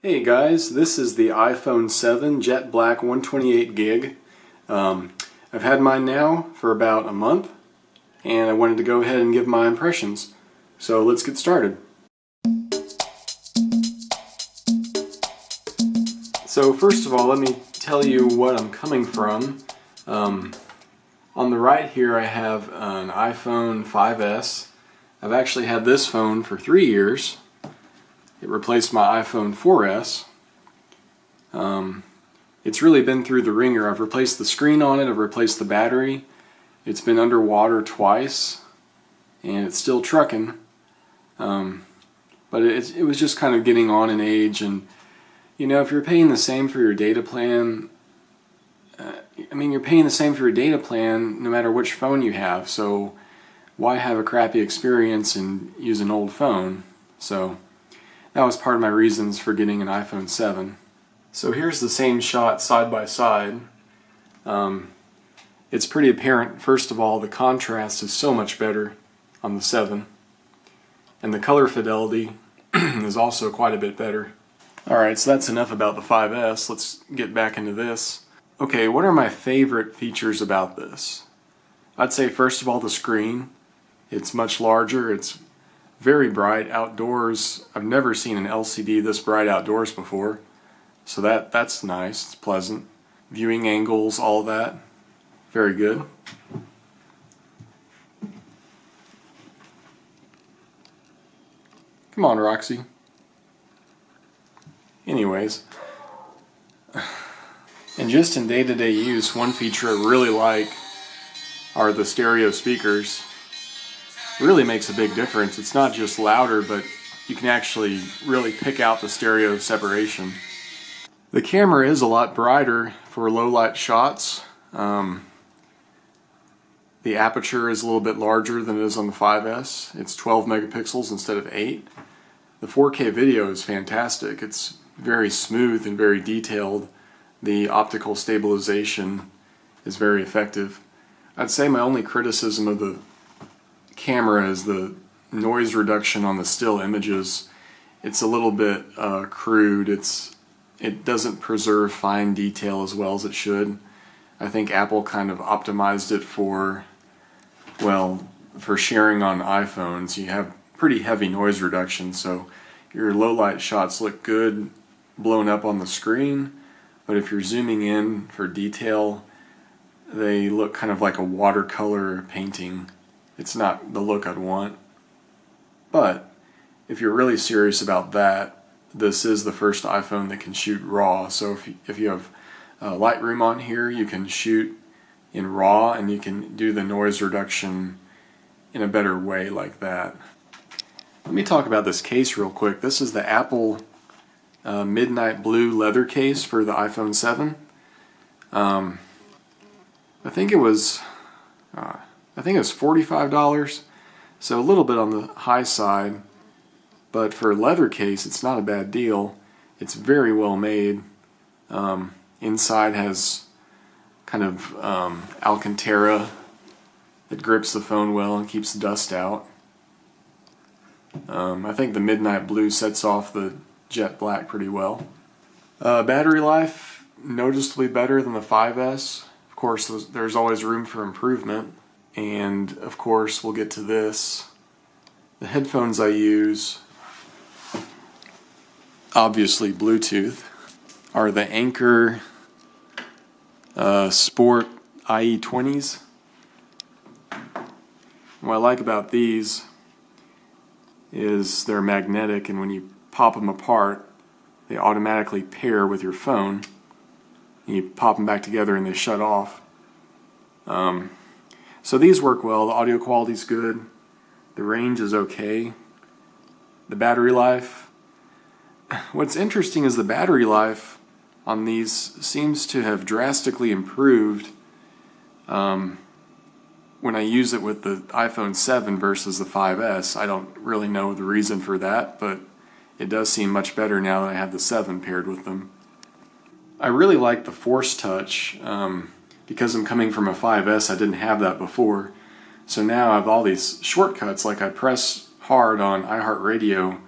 Hey guys, this is the iPhone 7 Jet Black 128 gig. I've had mine now for about a month and I wanted to go ahead and give my impressions. So let's get started. So first of all, let me tell you what I'm coming from. On the right here I have an iPhone 5S. I've actually had this phone for 3 years. It replaced my iPhone 4S. It's really been through the ringer. I've replaced the screen on it, I've replaced the battery. It's been underwater twice, and it's still trucking. But it was just kind of getting on in age, and you know, if you're paying the same for your data plan, you're paying the same for your data plan no matter which phone you have, so why have a crappy experience and use an old phone? So that was part of my reasons for getting an iPhone 7. So here's the same shot side by side. It's pretty apparent, first of all, the contrast is so much better on the 7. And the color fidelity is also quite a bit better. Alright, so that's enough about the 5S. Let's get back into this. Okay, what are my favorite features about this? I'd say first of all the screen. It's much larger, it's very bright outdoors. I've never seen an LCD this bright outdoors before, so that's nice, it's pleasant. Viewing angles, all that, very good. Come on, Roxy. Anyways, and just in day-to-day use, one feature I really like are the stereo speakers. Really makes a big difference. It's not just louder, but you can actually really pick out the stereo separation. The camera is a lot brighter for low light shots. The aperture is a little bit larger than it is on the 5S. It's 12 megapixels instead of 8. The 4K video is fantastic. It's very smooth and very detailed. The optical stabilization is very effective. I'd say my only criticism of the camera is the noise reduction on the still images. It's a little bit crude. It doesn't preserve fine detail as well as it should. I think Apple kind of optimized it for sharing on iPhones. You have pretty heavy noise reduction, so your low light shots look good blown up on the screen, but if you're zooming in for detail, they look kind of like a watercolor painting. It's not the look I'd want. But if you're really serious about that, this is the first iPhone that can shoot RAW. So if you have Lightroom on here, you can shoot in RAW and you can do the noise reduction in a better way like that. Let me talk about this case real quick. This is the Apple Midnight Blue leather case for the iPhone 7. I think it was $45, so a little bit on the high side, but for a leather case it's not a bad deal. It's very well made. Inside has kind of Alcantara that grips the phone well and keeps the dust out. I think the Midnight Blue sets off the Jet Black pretty well. Battery life, noticeably better than the 5S. Of course, there's always room for improvement. And of course, we'll get to this. The headphones I use, obviously Bluetooth, are the Anker Sport IE20s. What I like about these is they're magnetic, and when you pop them apart, they automatically pair with your phone. And you pop them back together and they shut off. So these work well. The audio quality's good. The range is okay. The battery life. What's interesting is the battery life on these seems to have drastically improved when I use it with the iPhone 7 versus the 5S. I don't really know the reason for that, but it does seem much better now that I have the 7 paired with them. I really like the Force Touch. Because I'm coming from a 5S, I didn't have that before. So now I have all these shortcuts, like I press hard on iHeartRadio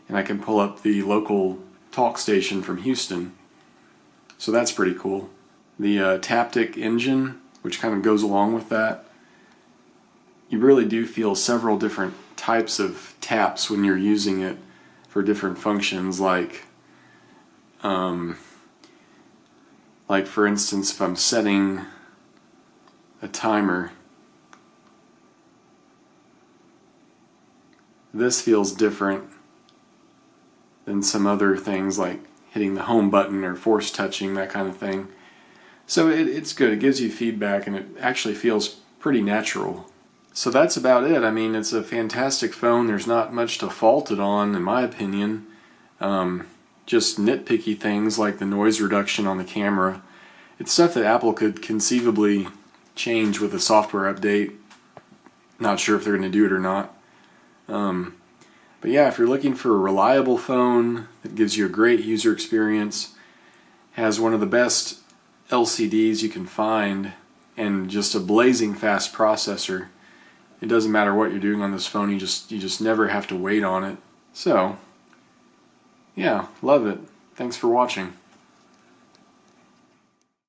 and I can pull up the local talk station from Houston. So that's pretty cool. The Taptic engine, which kind of goes along with that, you really do feel several different types of taps when you're using it for different functions, like for instance, if I'm setting a timer, this feels different than some other things like hitting the home button or force touching, that kind of thing. So it's good. It gives you feedback and it actually feels pretty natural. So that's about it. I mean, it's a fantastic phone. There's not much to fault it on, in my opinion. Just nitpicky things like the noise reduction on the camera. It's stuff that Apple could conceivably change with a software update. Not sure if they're going to do it or not. But yeah, if you're looking for a reliable phone that gives you a great user experience, has one of the best LCDs you can find, and just a blazing fast processor, it doesn't matter what you're doing on this phone, you just never have to wait on it. So, yeah, love it. Thanks for watching.